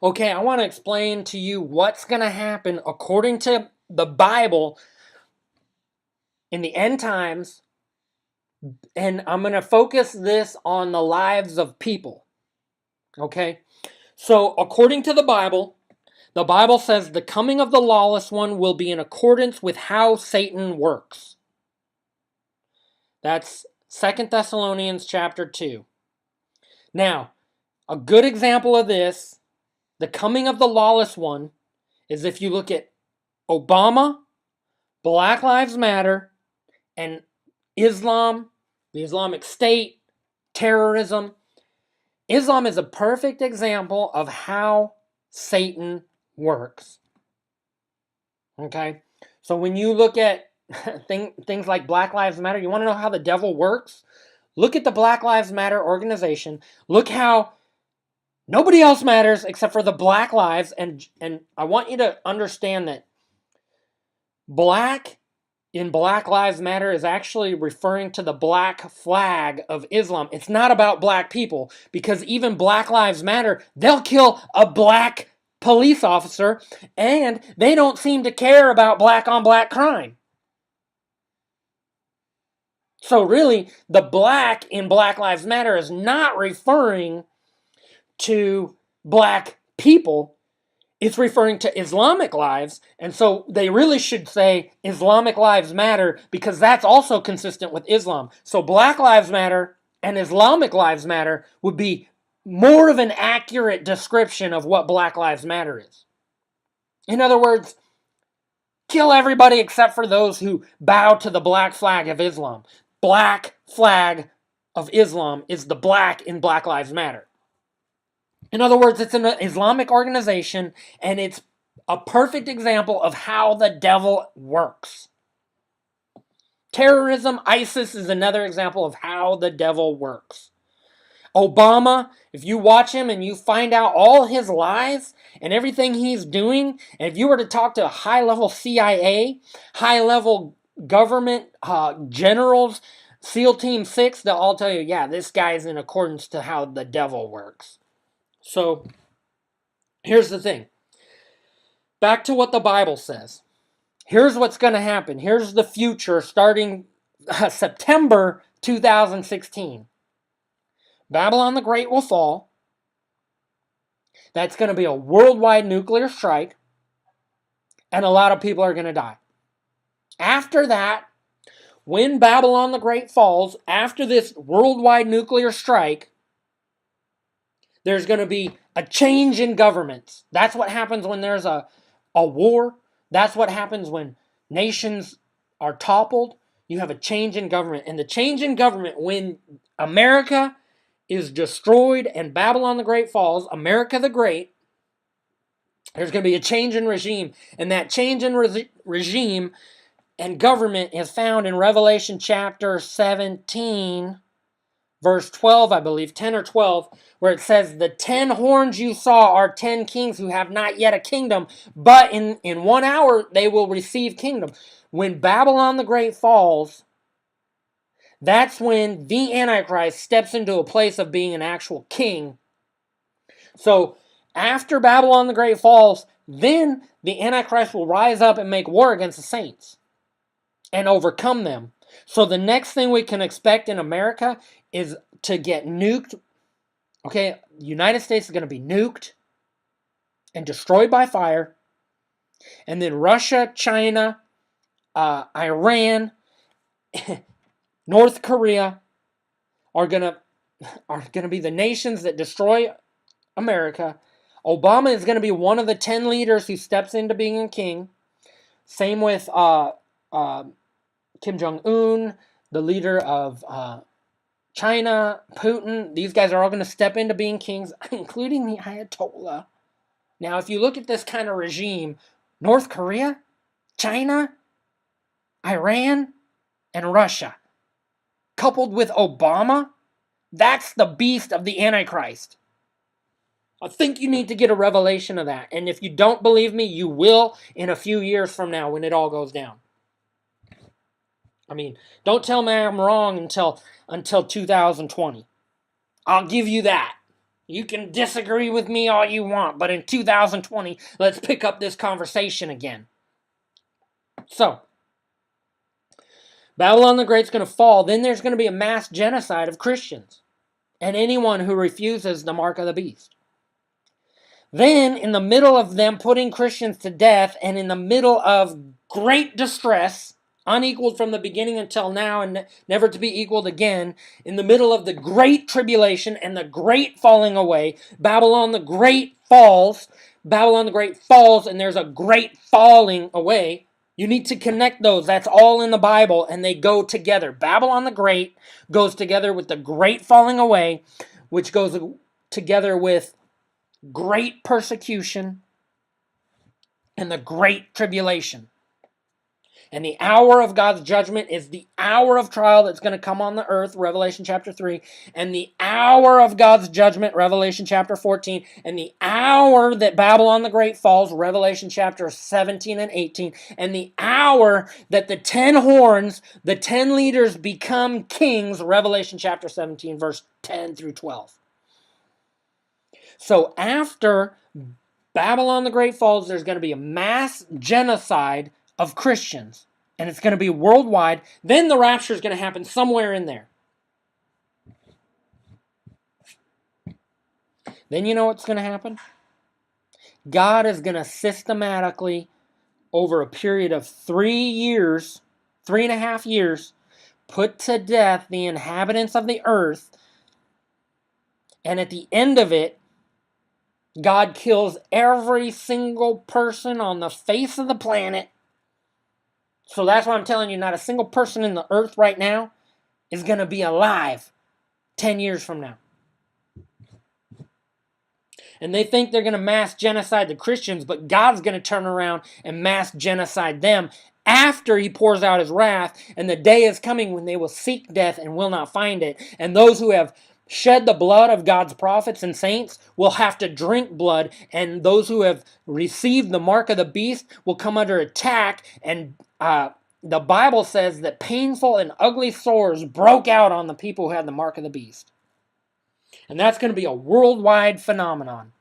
Okay, I want to explain to you what's going to happen according to the Bible in the end times, and I'm going to focus this on the lives of people. Okay? So, according to the Bible says the coming of the lawless one will be in accordance with how Satan works. That's 2 Thessalonians chapter 2. Now, a good example of this, the coming of the lawless one, is if you look at Obama, Black Lives Matter, and Islam, the Islamic State, terrorism. Islam is a perfect example of how Satan works. Okay? So when you look at things like Black Lives Matter, you want to know how the devil works? Look at the Black Lives Matter organization. Look how nobody else matters except for the black lives. And I want you to understand that black in Black Lives Matter is actually referring to the black flag of Islam. It's not about black people, because even Black Lives Matter, they'll kill a black police officer, and they don't seem to care about black on black crime. So really, the black in Black Lives Matter is not referring to black people. It's referring to Islamic lives, and so they really should say Islamic Lives Matter, because that's also consistent with Islam. So Black Lives Matter and Islamic Lives Matter would be more of an accurate description of what Black Lives Matter is. In other words, kill everybody except for those who bow to the black flag of Islam. Black flag of Islam is the black in Black Lives Matter. In other words, it's an Islamic organization, and it's a perfect example of how the devil works. Terrorism, ISIS is another example of how the devil works. Obama, if you watch him and you find out all his lies and everything he's doing, and if you were to talk to a high-level CIA, high-level government generals, SEAL Team 6, they'll all tell you, yeah, this guy's in accordance to how the devil works. So, here's the thing. Back to what the Bible says. Here's what's going to happen. Here's the future starting September 2016. Babylon the Great will fall. That's going to be a worldwide nuclear strike. And a lot of people are going to die. After that, when Babylon the Great falls, after this worldwide nuclear strike, there's going to be a change in governments. That's what happens when there's a war. That's what happens when nations are toppled. You have a change in government. And the change in government, when America is destroyed and Babylon the Great falls, America the Great, there's going to be a change in regime. And that change in regime and government is found in Revelation chapter 17, verse 12, I believe, 10 or 12, where it says, the 10 horns you saw are 10 kings who have not yet a kingdom, but in 1 hour they will receive kingdom. When Babylon the Great falls, that's when the Antichrist steps into a place of being an actual king. So after Babylon the Great falls, then the Antichrist will rise up and make war against the saints and overcome them. So the next thing we can expect in America is to get nuked. Okay, the United States is going to be nuked and destroyed by fire. And then Russia, China, Iran, North Korea are going to be the nations that destroy America. Obama is going to be one of the 10 leaders who steps into being a king. Same with Kim Jong-un, the leader of China, Putin. These guys are all going to step into being kings, including the Ayatollah. Now, if you look at this kind of regime, North Korea, China, Iran, and Russia, coupled with Obama, that's the beast of the Antichrist. I think you need to get a revelation of that. And if you don't believe me, you will in a few years from now when it all goes down. I mean, don't tell me I'm wrong until 2020. I'll give you that. You can disagree with me all you want, but in 2020, let's pick up this conversation again. So, Babylon the Great's going to fall. Then there's going to be a mass genocide of Christians and anyone who refuses the mark of the beast. Then, in the middle of them putting Christians to death and in the middle of great distress, unequaled from the beginning until now and never to be equaled again, in the middle of the great tribulation and the great falling away, Babylon the Great falls. Babylon the Great falls and there's a great falling away. You need to connect those. That's all in the Bible and they go together. Babylon the Great goes together with the great falling away, which goes together with great persecution and the great tribulation. And the hour of God's judgment is the hour of trial that's going to come on the earth, Revelation chapter 3. And the hour of God's judgment, Revelation chapter 14. And the hour that Babylon the Great falls, Revelation chapter 17 and 18. And the hour that the 10 horns, the 10 leaders become kings, Revelation chapter 17, verse 10 through 12. So after Babylon the Great falls, there's going to be a mass genocide of Christians, and it's going to be worldwide. Then the rapture is going to happen somewhere in there. Then you know what's going to happen? God is going to systematically, over a period of 3 years, 3.5 years, put to death the inhabitants of the earth, and at the end of it, God kills every single person on the face of the planet. So that's why I'm telling you, not a single person in the earth right now is going to be alive 10 years from now. And they think they're going to mass genocide the Christians, but God's going to turn around and mass genocide them after he pours out his wrath. And the day is coming when they will seek death and will not find it. And those who have shed the blood of God's prophets and saints will have to drink blood. And those who have received the mark of the beast will come under attack. And the Bible says that painful and ugly sores broke out on the people who had the mark of the beast. And that's going to be a worldwide phenomenon.